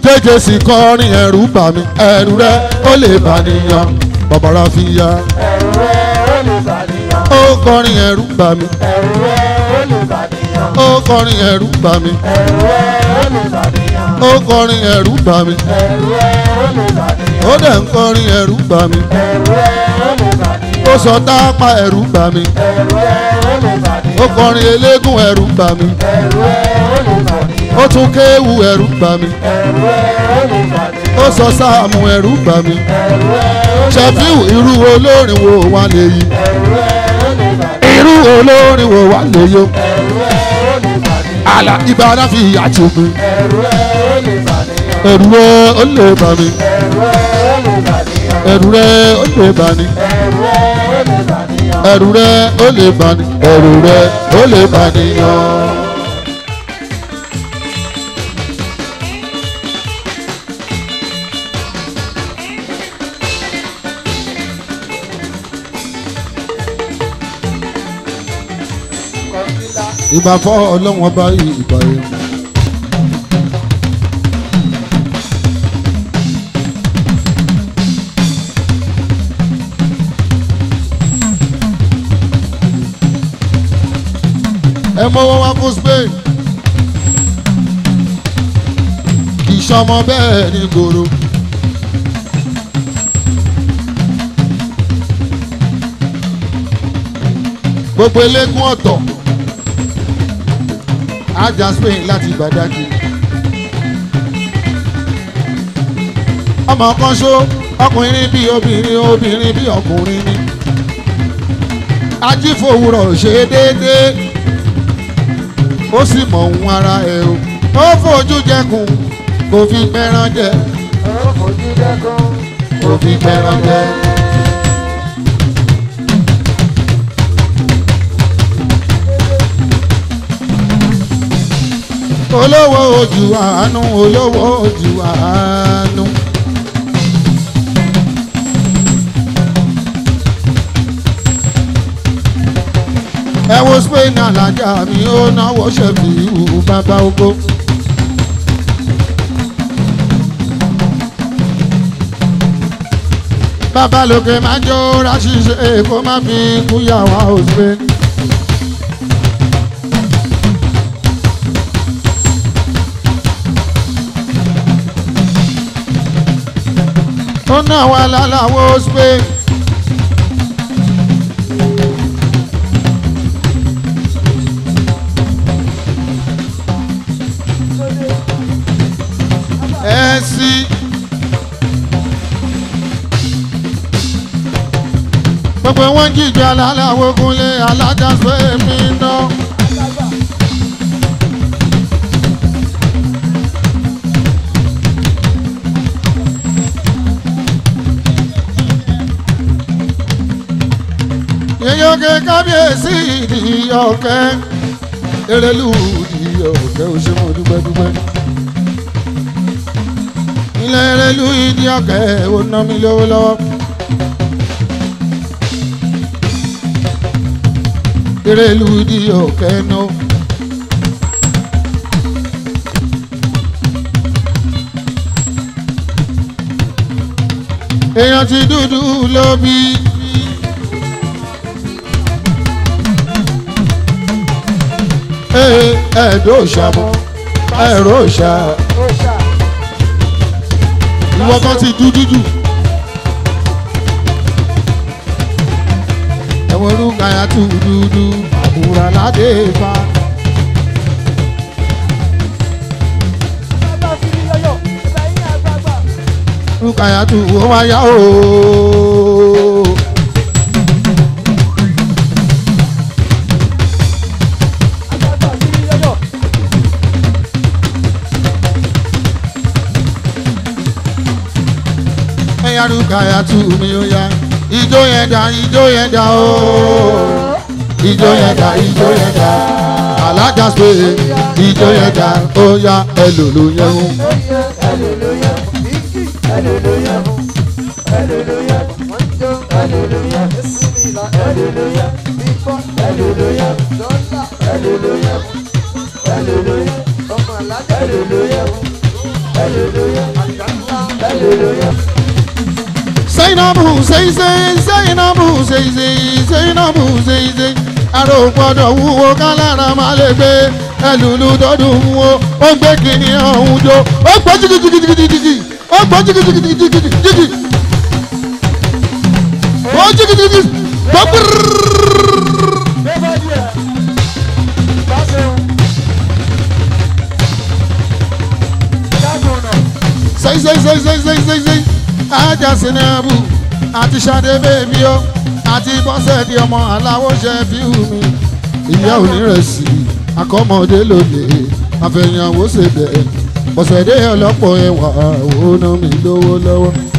jẹ́jẹ́ sì kọrin ẹ̀rù bà mí ẹ̀rù rẹ̀ ó lè bà níyàn bàbá Rafiya. ẹ̀rù rẹ̀ ó lè bà níyàn. ó kọrin ẹ̀rù bà mí. ẹ̀rù rẹ̀ ó lè bà níyàn. ó kọrin ẹ̀rù bà mí. ẹ̀rù rẹ̀ ó lè bà níyàn. ó kọrin ẹ̀rù bà mí. ẹ̀rù rẹ̀ ó lè bà níyàn. ó dẹ̀ ń kọrin ẹ̀rù bà mí. ẹ̀rù rẹ̀ ó lè bà níyàn. ó sọ tápá ẹ̀rù bà mí. ẹ̀rù rẹ̀ ó lè bà níyàn. ó kọrin eléégún ẹ̀rù bà mí. ẹ̀rù rẹ̀ ó lè bà níyàn. ó tún kéwù ẹ̀rù bà mí. ẹ̀rù rẹ̀ ó lè bà níyàn. ó sọ sáàmù ẹ̀rù bà mí. ẹ̀rù rẹ̀ ó lè bà níyàn. Ṣẹ̀fíù irú olórin wo wà léyìí. ẹ̀rù rẹ̀ ó lè bà níyàn. irú olórin wo wà léyìí. ẹ̀rù rẹ̀ ó lè bà níyàn. àlà ibà Rafiya ti gbin. ẹ̀rù rẹ̀ ó lè bà níyàn. ẹ̀rù rẹ̀ ó lè bà mí. ẹ̀rù rẹ̀ ó lè bà níyàn. ẹ̀rù rẹ̀ ó lè bà ní. ẹ̀rù rẹ̀ ó lè bà níyàn. ẹ̀rù rẹ̀ ó lè bà ní. ẹ̀rù rẹ̀ ó lè bà níyàn. ìbà fọ́ ọlọ́wọ́n bá ìbà yẹn. ẹ mọ́wọ́ wá fún Spain kì í ṣọmọ bẹ́ẹ̀ ní gbòòrò. gbogbo eléégún ọ̀tọ̀ ajá Spain láti Badagry. ọmọ kan ṣó ọkùnrin bí obìnrin obìnrin bí ọkùnrin ni. ajífòwúrọ̀ ṣe déédéé ó sì mọ̀ ohun ara ẹ̀ o. ó fojú jẹkùn kò fi pẹran jẹ. ó fojú jẹkùn kò fi pẹran jẹ. olówó ojú àánú olówó ojú àánú. ẹ wo Spain alájà mi ó náwó Ṣẹ̀fíù bàbá ogo. bàbá lókè máa jó ráṣíṣe kó má fi kúyàwó ó Spain. ó ná wa láláwo Spain. ẹ sí. gbogbo wọn jíjọ aláláwo kúnlé alájà Spain mi ná. yeyóge kábíyèsí ìdí ọ̀kẹ́ Erelu ìdí ọ̀kẹ́ ó ṣe mọ́ dúpẹ́dúpẹ́. ilé Erelu ìdí ọ̀kẹ́ ó ná mi lówó lọ́wọ́. Erelu ìdí ọ̀kẹ́ ná. èèyàn ti dúdú ló bí. ẹ̀ẹ́dọ̀ ṣàmọ́ ẹ̀rọ ṣà. ìwọ kan ti dúdú jù. ẹ̀wọ̀n orúkọ ya tù dúdú àbúrò aládé fa. orúkọ ya tù wọ́n máa yá o. Rukaya tu mi ó yá ijó yẹn dá o ijó yẹn dá alájà Spain ijó yẹn dá ó yá ẹlòló yẹn o. Hallelujah. Zainabu Zainabu Zainabu àrò gbọ́dọ̀ wúwo kálára má lè gbé ẹlùlù tọdún wo ó gbé kìíní ọ̀hún jó ó gbọ́ jìgìjìgìjìgì ó gbọ́ jìgìjìgìjìgì ó jìgìjìgì gbọ́ sẹ́yìn ajá Zainabu àti Ṣadé bèbí ó àti Bọ́sẹ̀dé ọmọ aláwọ̀ ṣe fi hù mí ìyá onírẹsì akọ́mọdé lòdì àfẹ̀yìnàwó ṣèbẹ̀ Bọ́sẹ̀dé ọlọ́pọ̀ ẹwà òun náà mi lówó lọ́wọ́.